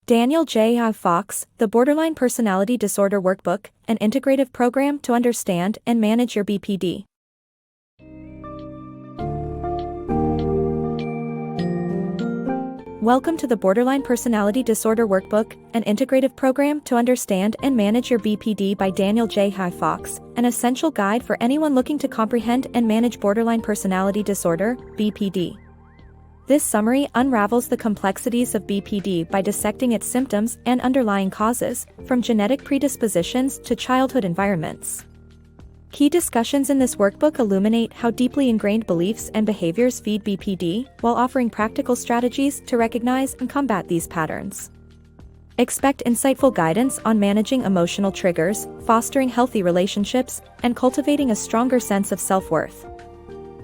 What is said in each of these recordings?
DanielJFox, the Borderline Personality Disorder Workbook, an integrative program to understand and manage your BPD. Welcome to the Borderline Personality Disorder Workbook, an integrative program to understand and manage your BPD by DanielJFox, an essential guide for anyone looking to comprehend and manage borderline personality disorder, BPD. This summary unravels the complexities of BPD by dissecting its symptoms and underlying causes, from genetic predispositions to childhood environments. Key discussions in this workbook illuminate how deeply ingrained beliefs and behaviors feed BPD, while offering practical strategies to recognize and combat these patterns. Expect insightful guidance on managing emotional triggers, fostering healthy relationships, and cultivating a stronger sense of self-worth.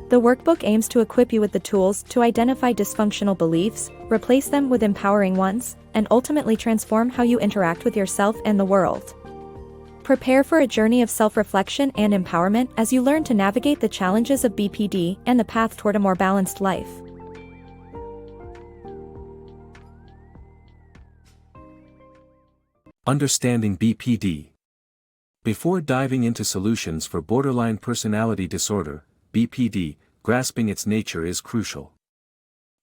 The workbook aims to equip you with the tools to identify dysfunctional beliefs, replace them with empowering ones, and ultimately transform how you interact with yourself and the world. Prepare for a journey of self-reflection and empowerment as you learn to navigate the challenges of BPD and the path toward a more balanced life. Understanding BPD. Before diving into solutions for borderline personality disorder, BPD, grasping its nature is crucial.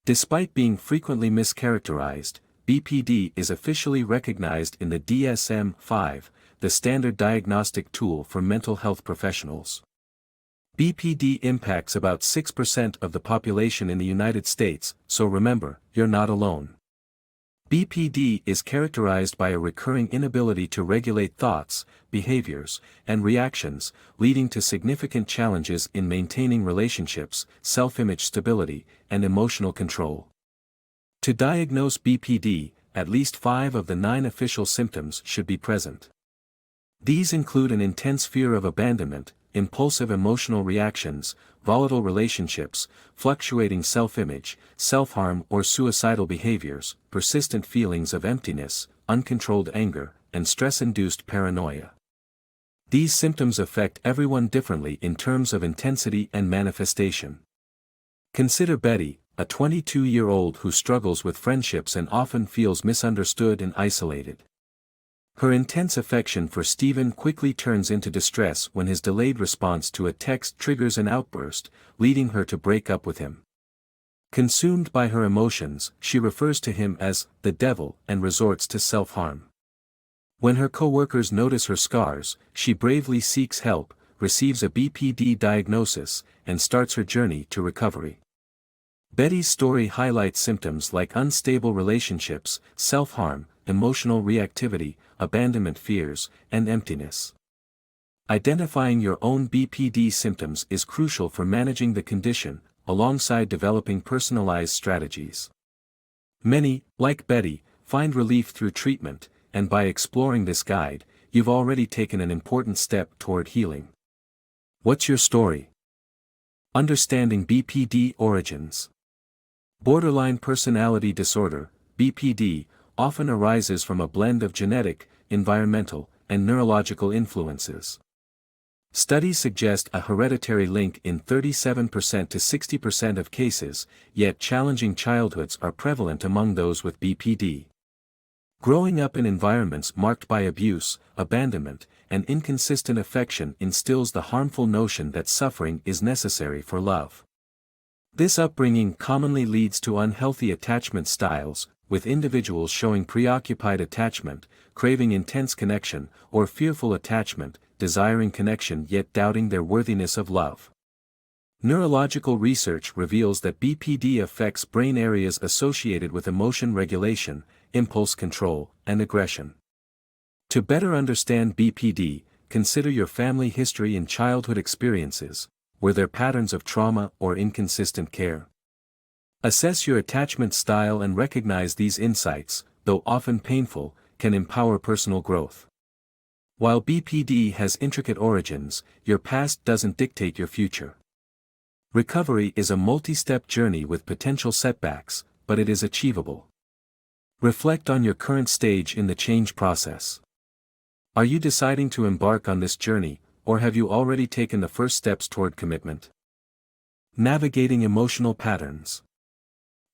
Despite being frequently mischaracterized, BPD is officially recognized in the DSM-5, the standard diagnostic tool for mental health professionals. BPD impacts about 6% of the population in the United States, so remember, you're not alone. BPD is characterized by a recurring inability to regulate thoughts, behaviors, and reactions, leading to significant challenges in maintaining relationships, self-image stability, and emotional control. To diagnose BPD, at least 5 of the 9 official symptoms should be present. These include an intense fear of abandonment, impulsive emotional reactions, volatile relationships, fluctuating self-image, self-harm or suicidal behaviors, persistent feelings of emptiness, uncontrolled anger, and stress-induced paranoia. These symptoms affect everyone differently in terms of intensity and manifestation. Consider Betty, a 22-year-old who struggles with friendships and often feels misunderstood and isolated. Her intense affection for Stephen quickly turns into distress when his delayed response to a text triggers an outburst, leading her to break up with him. Consumed by her emotions, she refers to him as the devil and resorts to self-harm. When her co-workers notice her scars, she bravely seeks help, receives a BPD diagnosis, and starts her journey to recovery. Betty's story highlights symptoms like unstable relationships, self-harm, emotional reactivity, abandonment fears, and emptiness. Identifying your own BPD symptoms is crucial for managing the condition, alongside developing personalized strategies. Many, like Betty, find relief through treatment, and by exploring this guide, you've already taken an important step toward healing. What's your story? Understanding BPD Origins. Borderline personality disorder, BPD, often arises from a blend of genetic, environmental, and neurological influences. Studies suggest a hereditary link in 37% to 60% of cases, yet challenging childhoods are prevalent among those with BPD. Growing up in environments marked by abuse, abandonment, and inconsistent affection instills the harmful notion that suffering is necessary for love. This upbringing commonly leads to unhealthy attachment styles, with individuals showing preoccupied attachment, craving intense connection, or fearful attachment, desiring connection yet doubting their worthiness of love. Neurological research reveals that BPD affects brain areas associated with emotion regulation, impulse control, and aggression. To better understand BPD, consider your family history and childhood experiences. Were there patterns of trauma or inconsistent care? Assess your attachment style and recognize these insights, though often painful, can empower personal growth. While BPD has intricate origins, your past doesn't dictate your future. Recovery is a multi-step journey with potential setbacks, but it is achievable. Reflect on your current stage in the change process. Are you deciding to embark on this journey, or have you already taken the first steps toward commitment? Navigating emotional patterns.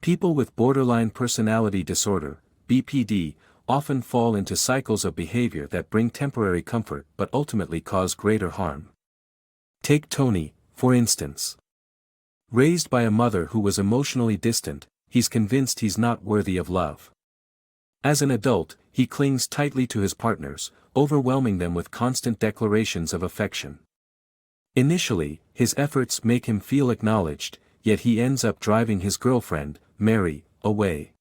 People with borderline personality disorder, BPD, often fall into cycles of behavior that bring temporary comfort but ultimately cause greater harm. Take Tony, for instance. Raised by a mother who was emotionally distant, he's convinced he's not worthy of love. As an adult, he clings tightly to his partners, overwhelming them with constant declarations of affection. Initially, his efforts make him feel acknowledged, yet he ends up driving his girlfriend, Mary, away.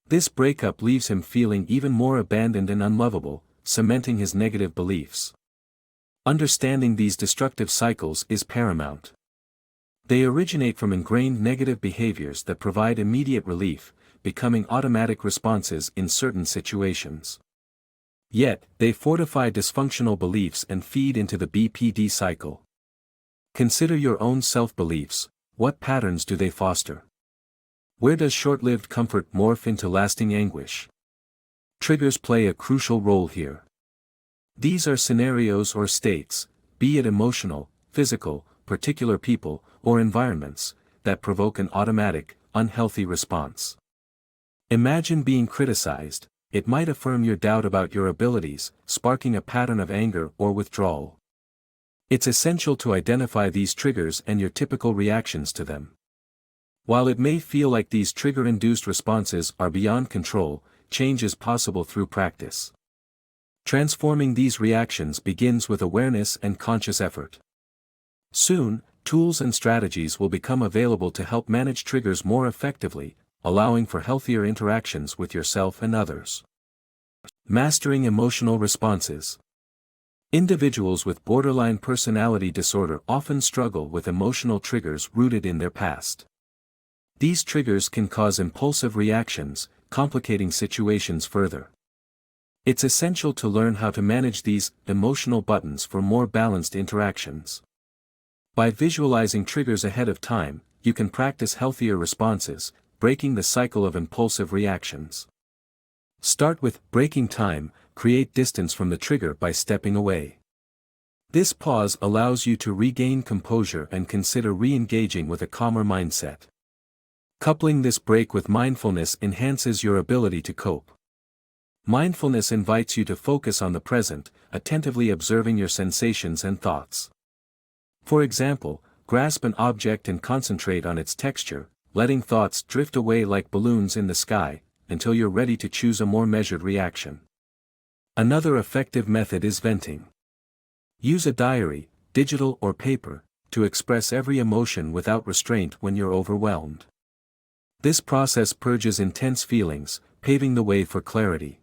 This breakup leaves him feeling even more abandoned and unlovable, cementing his negative beliefs. Understanding these destructive cycles is paramount. They originate from ingrained negative behaviors that provide immediate relief, becoming automatic responses in certain situations. Yet, they fortify dysfunctional beliefs and feed into the BPD cycle. Consider your own self-beliefs. What patterns do they foster? Where does short-lived comfort morph into lasting anguish? Triggers play a crucial role here. These are scenarios or states, be it emotional, physical, particular people, or environments, that provoke an automatic, unhealthy response. Imagine being criticized. It might affirm your doubt about your abilities, sparking a pattern of anger or withdrawal. It's essential to identify these triggers and your typical reactions to them. While it may feel like these trigger-induced responses are beyond control, change is possible through practice. Transforming these reactions begins with awareness and conscious effort. Soon, tools and strategies will become available to help manage triggers more effectively, allowing for healthier interactions with yourself and others. Mastering emotional responses. Individuals with borderline personality disorder often struggle with emotional triggers rooted in their past. These triggers can cause impulsive reactions, complicating situations further. It's essential to learn how to manage these emotional buttons for more balanced interactions. By visualizing triggers ahead of time, you can practice healthier responses, breaking the cycle of impulsive reactions. Start with breaking time. Create distance from the trigger by stepping away. This pause allows you to regain composure and consider re-engaging with a calmer mindset. Coupling this break with mindfulness enhances your ability to cope. Mindfulness invites you to focus on the present, attentively observing your sensations and thoughts. For example, grasp an object and concentrate on its texture, letting thoughts drift away like balloons in the sky, until you're ready to choose a more measured reaction. Another effective method is venting. Use a diary, digital or paper, to express every emotion without restraint when you're overwhelmed. This process purges intense feelings, paving the way for clarity.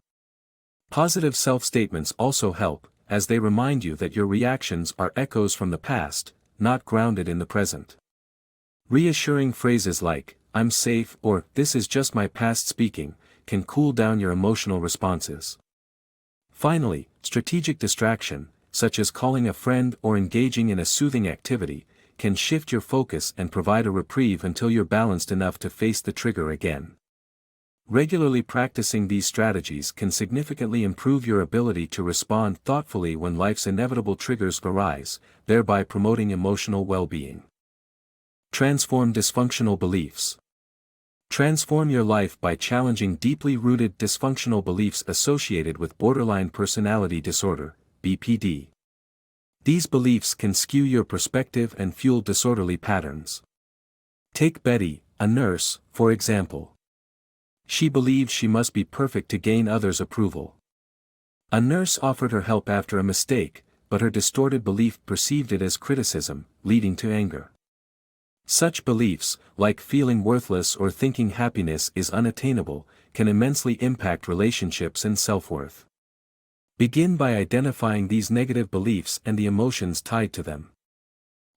Positive self-statements also help, as they remind you that your reactions are echoes from the past, not grounded in the present. Reassuring phrases like, "I'm safe" or "this is just my past speaking," can cool down your emotional responses. Finally, strategic distraction, such as calling a friend or engaging in a soothing activity, can shift your focus and provide a reprieve until you're balanced enough to face the trigger again. Regularly practicing these strategies can significantly improve your ability to respond thoughtfully when life's inevitable triggers arise, thereby promoting emotional well-being. Transform dysfunctional beliefs. Transform your life by challenging deeply rooted dysfunctional beliefs associated with borderline personality disorder, BPD. These beliefs can skew your perspective and fuel disorderly patterns. Take Betty, a nurse, for example. She believes she must be perfect to gain others' approval. A nurse offered her help after a mistake, but her distorted belief perceived it as criticism, leading to anger. Such beliefs, like feeling worthless or thinking happiness is unattainable, can immensely impact relationships and self-worth. Begin by identifying these negative beliefs and the emotions tied to them.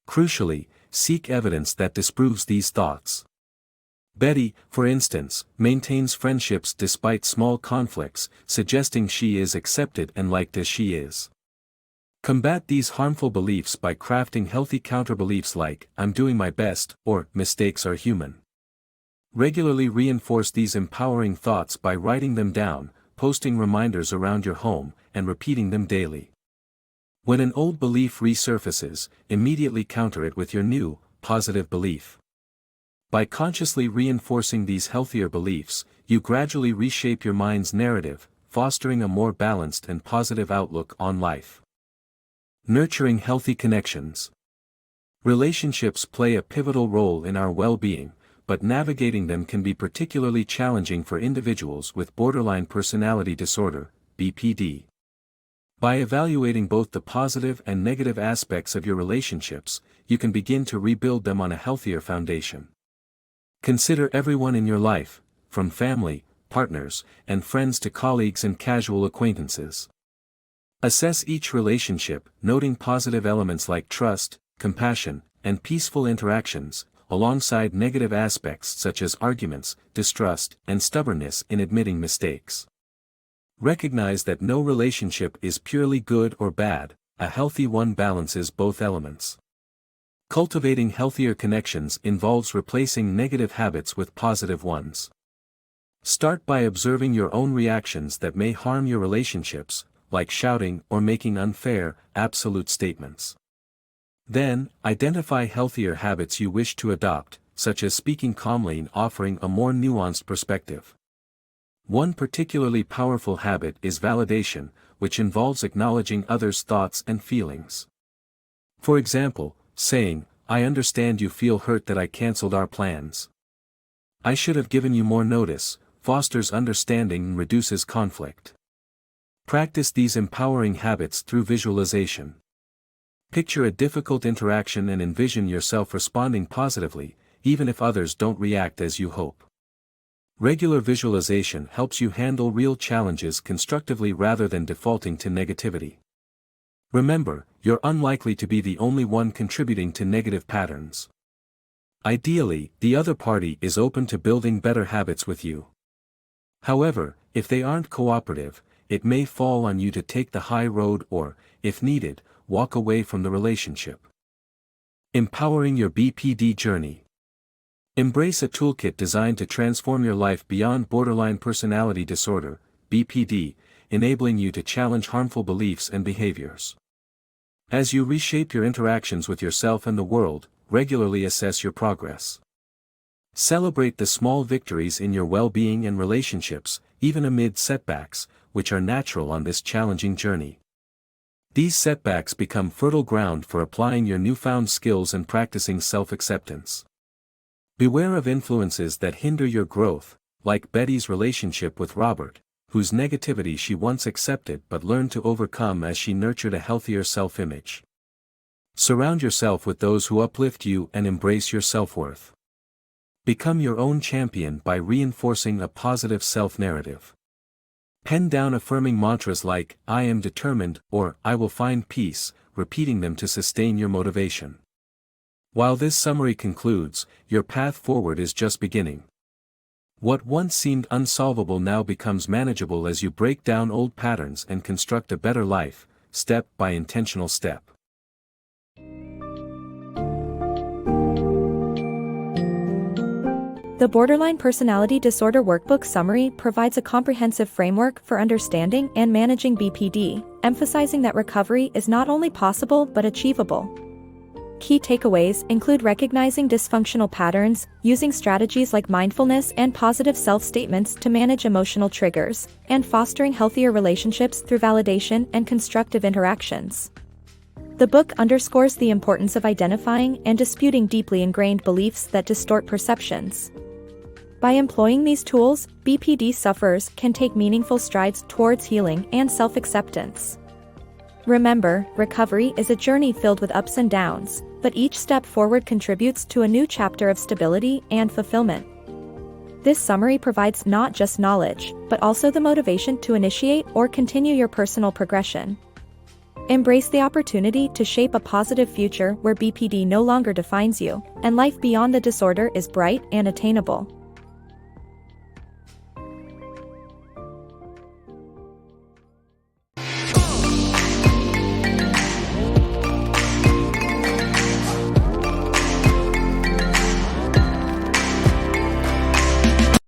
Crucially, seek evidence that disproves these thoughts. Betty, for instance, maintains friendships despite small conflicts, suggesting she is accepted and liked as she is. Combat these harmful beliefs by crafting healthy counterbeliefs like, "I'm doing my best," or "mistakes are human." Regularly reinforce these empowering thoughts by writing them down, posting reminders around your home, and repeating them daily. When an old belief resurfaces, immediately counter it with your new, positive belief. By consciously reinforcing these healthier beliefs, you gradually reshape your mind's narrative, fostering a more balanced and positive outlook on life. Nurturing healthy connections. Relationships play a pivotal role in our well-being, but navigating them can be particularly challenging for individuals with borderline personality disorder, BPD. By evaluating both the positive and negative aspects of your relationships, you can begin to rebuild them on a healthier foundation. Consider everyone in your life, from family, partners, and friends to colleagues and casual acquaintances. Assess each relationship, noting positive elements like trust, compassion, and peaceful interactions, alongside negative aspects such as arguments, distrust, and stubbornness in admitting mistakes. Recognize that no relationship is purely good or bad, a healthy one balances both elements. Cultivating healthier connections involves replacing negative habits with positive ones. Start by observing your own reactions that may harm your relationships, like shouting or making unfair, absolute statements. Then, identify healthier habits you wish to adopt, such as speaking calmly and offering a more nuanced perspective. One particularly powerful habit is validation, which involves acknowledging others' thoughts and feelings. For example, saying, "I understand you feel hurt that I canceled our plans. I should have given you more notice," fosters understanding and reduces conflict. Practice these empowering habits through visualization. Picture a difficult interaction and envision yourself responding positively, even if others don't react as you hope. Regular visualization helps you handle real challenges constructively rather than defaulting to negativity. Remember, you're unlikely to be the only one contributing to negative patterns. Ideally, the other party is open to building better habits with you. However, if they aren't cooperative, it may fall on you to take the high road or, if needed, walk away from the relationship. Empowering your BPD journey. Embrace a toolkit designed to transform your life beyond borderline personality disorder, BPD, enabling you to challenge harmful beliefs and behaviors. As you reshape your interactions with yourself and the world, regularly assess your progress. Celebrate the small victories in your well-being and relationships, even amid setbacks, which are natural on this challenging journey. These setbacks become fertile ground for applying your newfound skills and practicing self-acceptance. Beware of influences that hinder your growth, like Betty's relationship with Robert, whose negativity she once accepted but learned to overcome as she nurtured a healthier self-image. Surround yourself with those who uplift you and embrace your self-worth. Become your own champion by reinforcing a positive self-narrative. Pen down affirming mantras like, "I am determined," or "I will find peace," repeating them to sustain your motivation. While this summary concludes, your path forward is just beginning. What once seemed unsolvable now becomes manageable as you break down old patterns and construct a better life, step by intentional step. The Borderline Personality Disorder Workbook Summary provides a comprehensive framework for understanding and managing BPD, emphasizing that recovery is not only possible but achievable. Key takeaways include recognizing dysfunctional patterns, using strategies like mindfulness and positive self-statements to manage emotional triggers, and fostering healthier relationships through validation and constructive interactions. The book underscores the importance of identifying and disputing deeply ingrained beliefs that distort perceptions. By employing these tools, BPD sufferers can take meaningful strides towards healing and self-acceptance. Remember, recovery is a journey filled with ups and downs, but each step forward contributes to a new chapter of stability and fulfillment. This summary provides not just knowledge, but also the motivation to initiate or continue your personal progression. Embrace the opportunity to shape a positive future where BPD no longer defines you, and life beyond the disorder is bright and attainable.